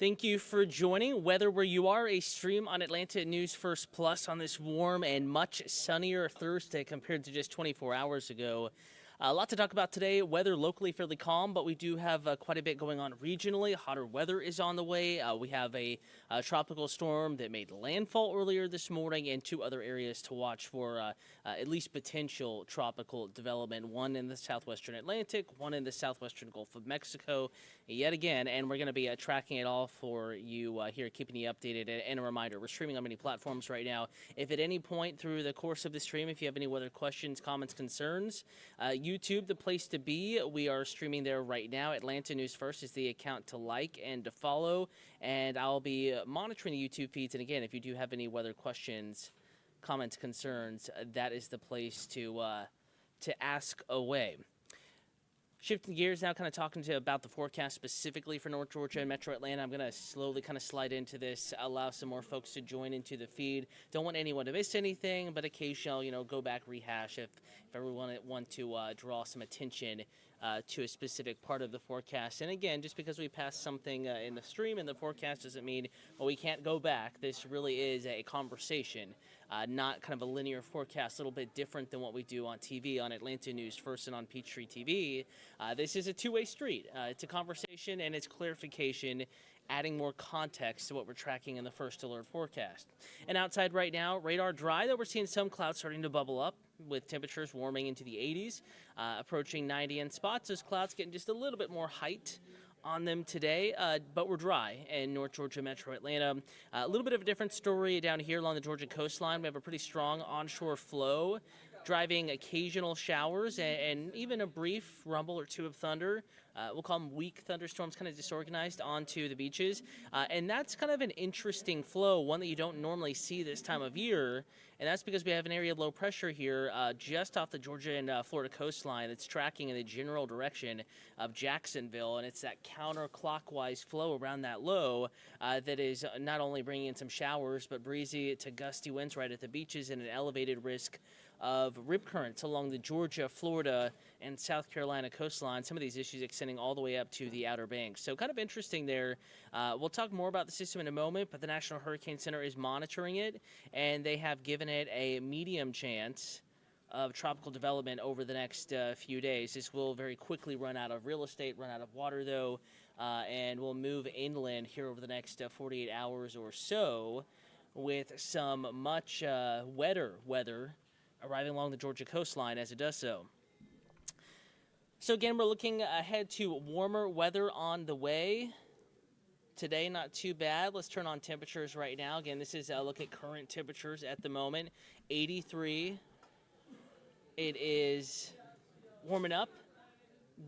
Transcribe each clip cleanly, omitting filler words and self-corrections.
Thank you for joining. Weather where you are, a stream on Atlanta News First Plus on this warm and much sunnier Thursday compared to just 24 hours ago. A lot to talk about today. Weather locally fairly calm, but we do have quite a bit going on regionally. Hotter weather is on the way. We have a tropical storm that made landfall earlier this morning, and two other areas to watch for at least potential tropical development. One in the southwestern Atlantic, one in the southwestern Gulf of Mexico, yet again. And we're going to be tracking it all for you here, keeping you updated. And a reminder, we're streaming on many platforms right now. If at any point through the course of the stream, if you have any weather questions, comments, concerns, YouTube, the place to be. We are streaming there right now. Atlanta News First is the account to like and to follow, and I'll be monitoring the YouTube feeds. And again, if you do have any weather questions, comments, concerns, that is the place to ask away. Shifting gears now, kind of talking about the forecast specifically for North Georgia and Metro Atlanta. I'm going to slowly kind of slide into this, allow some more folks to join into the feed. Don't want anyone to miss anything, but occasionally, go back, rehash if everyone want to draw some attention to a specific part of the forecast. And again, just because we passed something in the stream and the forecast doesn't mean we can't go back. This really is a conversation, not kind of a linear forecast, a little bit different than what we do on TV, on Atlanta News First and on Peachtree TV. This is a two-way street. It's a conversation and it's clarification, adding more context to what we're tracking in the first alert forecast. And outside right now, radar dry, though we're seeing some clouds starting to bubble up with temperatures warming into the 80s, approaching 90 in spots. Those clouds getting just a little bit more height on them today, but we're dry in North Georgia, Metro Atlanta. A little bit of a different story down here along the Georgia coastline. We have a pretty strong onshore flow, driving occasional showers and even a brief rumble or two of thunder. We'll call them weak thunderstorms, kind of disorganized onto the beaches. And that's kind of an interesting flow, one that you don't normally see this time of year. And that's because we have an area of low pressure here just off the Georgia and Florida coastline that's tracking in the general direction of Jacksonville. And it's that counterclockwise flow around that low that is not only bringing in some showers, but breezy to gusty winds right at the beaches and an elevated risk of rip currents along the Georgia, Florida, and South Carolina coastline. Some of these issues extending all the way up to the Outer Banks. So kind of interesting there. We'll talk more about the system in a moment, but the National Hurricane Center is monitoring it, and they have given it a medium chance of tropical development over the next few days. This will very quickly run out of real estate, run out of water, though, and will move inland here over the next 48 hours or so with some much wetter weather arriving along the Georgia coastline as it does so. So again, we're looking ahead to warmer weather on the way. Today, not too bad. Let's turn on temperatures right now. Again, this is a look at current temperatures at the moment. 83. It is warming up,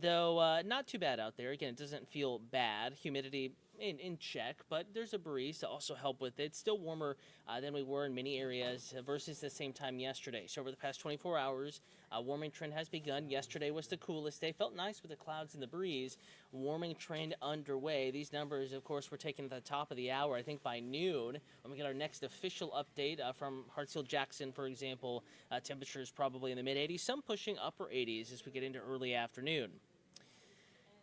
though not too bad out there. Again, it doesn't feel bad. Humidity in check, but there's a breeze to also help with it. Still warmer than we were in many areas versus the same time yesterday. So over the past 24 hours, a warming trend has begun. Yesterday was the coolest day. Felt nice with the clouds and the breeze. Warming trend underway. These numbers, of course, were taken at the top of the hour. I think by noon, when we get our next official update from Hartsfield-Jackson, for example, temperatures probably in the mid-80s, some pushing upper 80s as we get into early afternoon.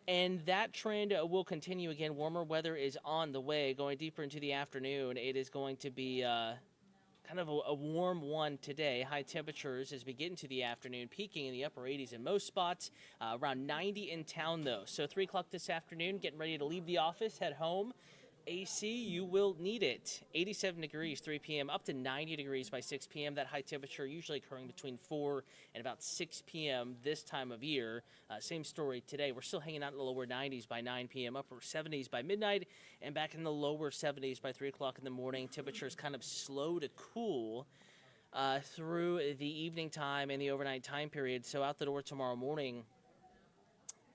And that trend will continue again. Warmer weather is on the way. Going deeper into the afternoon, it is going to be kind of a warm one today. High temperatures as we get into the afternoon, peaking in the upper 80s in most spots. Around 90 in town, though. So 3 o'clock this afternoon, getting ready to leave the office, head home. AC, you will need it. 87 degrees, 3 p.m., up to 90 degrees by 6 p.m. That high temperature usually occurring between 4 and about 6 p.m. this time of year. Same story today. We're still hanging out in the lower 90s by 9 p.m., upper 70s by midnight, and back in the lower 70s by 3 o'clock in the morning. Temperatures kind of slow to cool through the evening time and the overnight time period. So out the door tomorrow morning,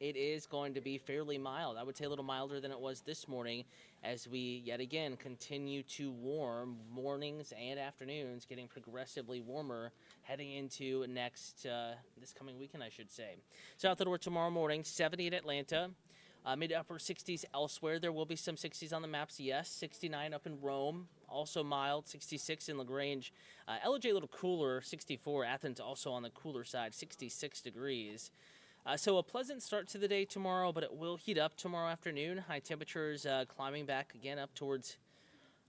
it is going to be fairly mild. I would say a little milder than it was this morning as we yet again continue to warm mornings and afternoons, getting progressively warmer heading into this coming weekend, I should say. So out the door tomorrow morning, 70 in Atlanta, mid to upper 60s elsewhere. There will be some 60s on the maps, yes. 69 up in Rome, also mild. 66 in LaGrange. LJ a little cooler, 64. Athens also on the cooler side, 66 degrees. So a pleasant start to the day tomorrow, but it will heat up tomorrow afternoon. High temperatures climbing back again up towards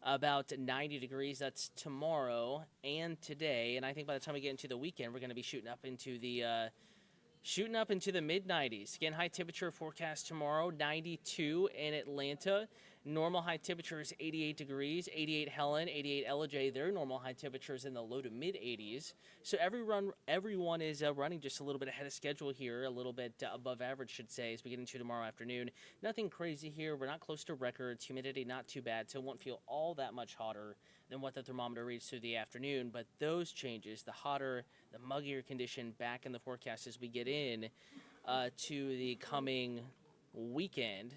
about 90 degrees. That's tomorrow and today. And I think by the time we get into the weekend, we're going to be shooting up into the mid 90s. Again, high temperature forecast tomorrow, 92 in Atlanta. Normal high temperature is 88 degrees, 88 Helen, 88 LJ. Their normal high temperatures in the low to mid 80s. So everyone is running just a little bit ahead of schedule here, a little bit above average, should say, as we get into tomorrow afternoon. Nothing crazy here. We're not close to records. Humidity not too bad, so it won't feel all that much hotter than what the thermometer reads through the afternoon. But those changes, the hotter, the muggier condition back in the forecast as we get in to the coming weekend,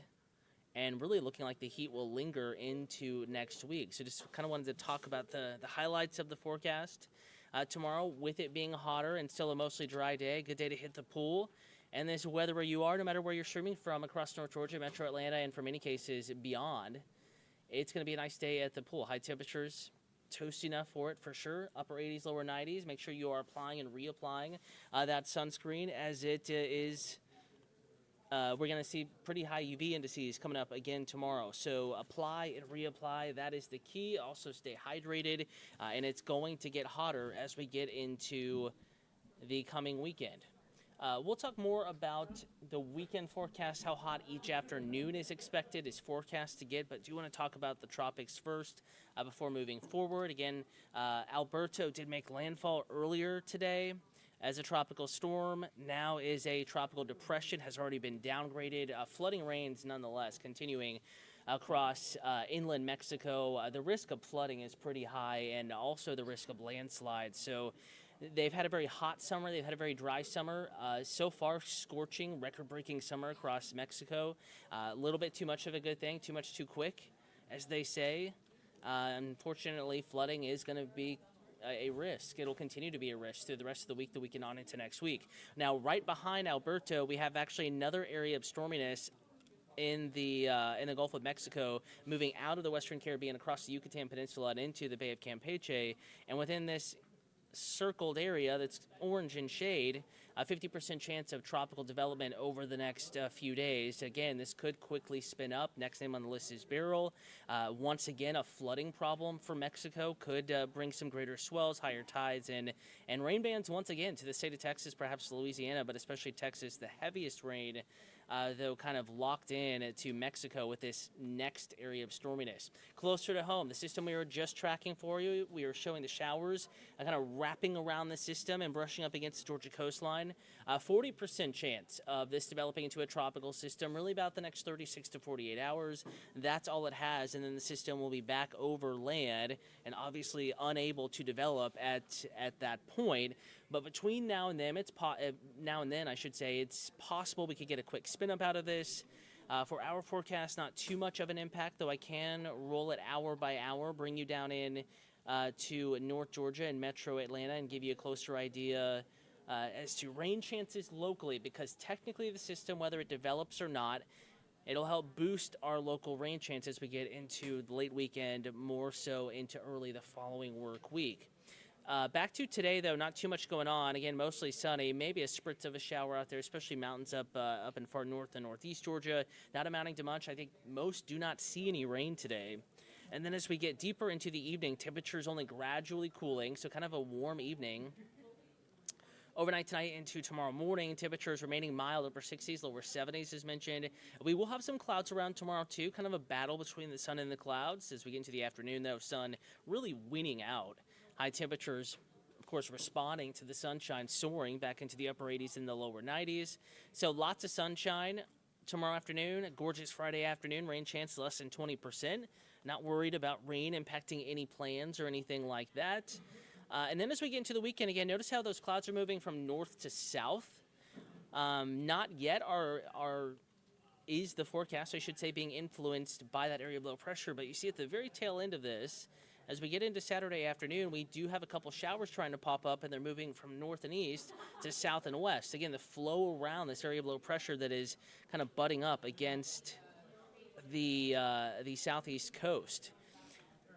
and really looking like the heat will linger into next week. So just kind of wanted to talk about the highlights of the forecast tomorrow, with it being hotter and still a mostly dry day. Good day to hit the pool. And this weather where you are, no matter where you're streaming from across North Georgia, Metro Atlanta, and for many cases beyond, it's going to be a nice day at the pool. High temperatures, toasty enough for it for sure. Upper 80s, lower 90s. Make sure you are applying and reapplying that sunscreen, as it is. We're going to see pretty high UV indices coming up again tomorrow. So apply and reapply. That is the key. Also stay hydrated. And it's going to get hotter as we get into the coming weekend. We'll talk more about the weekend forecast, how hot each afternoon is expected, is forecast to get, but do want to talk about the tropics first before moving forward. Again, Alberto did make landfall earlier today as a tropical storm. Now is a tropical depression, has already been downgraded. Flooding rains nonetheless continuing across inland Mexico. The risk of flooding is pretty high, and also the risk of landslides. So they've had a very hot summer. They've had a very dry summer. So far, scorching, record-breaking summer across Mexico. A little bit too much of a good thing, too much too quick, as they say. Unfortunately, flooding is going to be a risk. It'll continue to be a risk through the rest of the week, the weekend on into next week. Now, right behind Alberto, we have actually another area of storminess in the Gulf of Mexico, moving out of the Western Caribbean across the Yucatan Peninsula and into the Bay of Campeche. And within this circled area that's orange in shade, a 50% chance of tropical development over the next few days. Again, this could quickly spin up. Next name on the list is Beryl. Once again, a flooding problem for Mexico could bring some greater swells, higher tides, and rain bands once again to the state of Texas, perhaps Louisiana, but especially Texas. The heaviest rain, though, kind of locked in to Mexico with this next area of storminess. Closer to home, the system we were just tracking for you, we were showing the showers kind of wrapping around the system and brushing up against the Georgia coastline. 40% chance of this developing into a tropical system, really about the next 36 to 48 hours. That's all it has, and then the system will be back over land and obviously unable to develop at that point. But between now and then, it's possible we could get a quick spin up out of this. For our forecast, not too much of an impact, though I can roll it hour by hour, bring you down in to North Georgia and Metro Atlanta and give you a closer idea as to rain chances locally, because technically the system, whether it develops or not, it'll help boost our local rain chances as we get into the late weekend, more so into early the following work week. Back to today, though, not too much going on. Again, mostly sunny, maybe a spritz of a shower out there, especially mountains up in far north and northeast Georgia. Not amounting to much. I think most do not see any rain today. And then as we get deeper into the evening, temperatures only gradually cooling, so kind of a warm evening. Overnight tonight into tomorrow morning, temperatures remaining mild, upper 60s, lower 70s as mentioned. We will have some clouds around tomorrow too, kind of a battle between the sun and the clouds. As we get into the afternoon, though, sun really winning out. High temperatures, of course, responding to the sunshine, soaring back into the upper 80s and the lower 90s. So lots of sunshine tomorrow afternoon. A gorgeous Friday afternoon, rain chance less than 20%. Not worried about rain impacting any plans or anything like that. And then as we get into the weekend, again, notice how those clouds are moving from north to south. Not yet is the forecast, I should say, being influenced by that area of low pressure. But you see at the very tail end of this, as we get into Saturday afternoon, we do have a couple showers trying to pop up, and they're moving from north and east to south and west. Again, the flow around this area of low pressure that is kind of butting up against the southeast coast.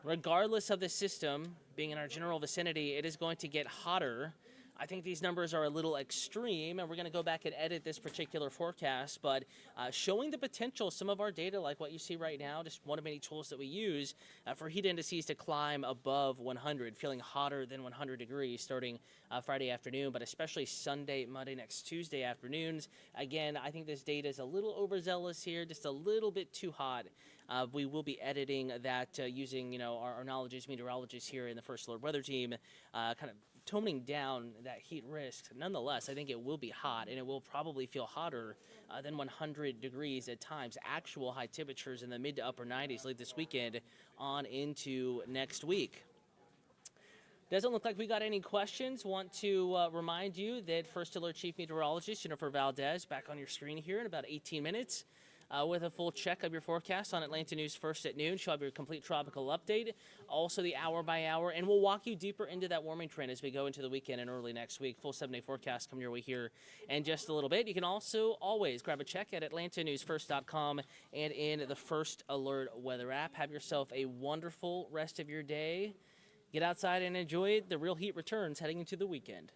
Regardless of the system being in our general vicinity, it is going to get hotter I think these numbers are a little extreme, and we're going to go back and edit this particular forecast, but showing the potential, some of our data, like what you see right now, just one of many tools that we use for heat indices to climb above 100, feeling hotter than 100 degrees starting Friday afternoon, but especially Sunday, Monday, next Tuesday afternoons. Again, I think this data is a little overzealous here, just a little bit too hot. We will be editing that using, our knowledge meteorologists here in the First Alert Weather Team, kind of toning down that heat risk. Nonetheless, I think it will be hot, and it will probably feel hotter than 100 degrees at times. Actual high temperatures in the mid to upper 90s late this weekend on into next week. Doesn't look like we got any questions. Want to remind you that First Alert Chief Meteorologist Jennifer Valdez back on your screen here in about 18 minutes. With a full check of your forecast on Atlanta News First at noon. She'll have your complete tropical update, also the hour by hour, and we'll walk you deeper into that warming trend as we go into the weekend and early next week. Full 7-day forecast coming your way here in just a little bit. You can also always grab a check at atlantanewsfirst.com and in the First Alert weather app. Have yourself a wonderful rest of your day. Get outside and enjoy it. The real heat returns heading into the weekend.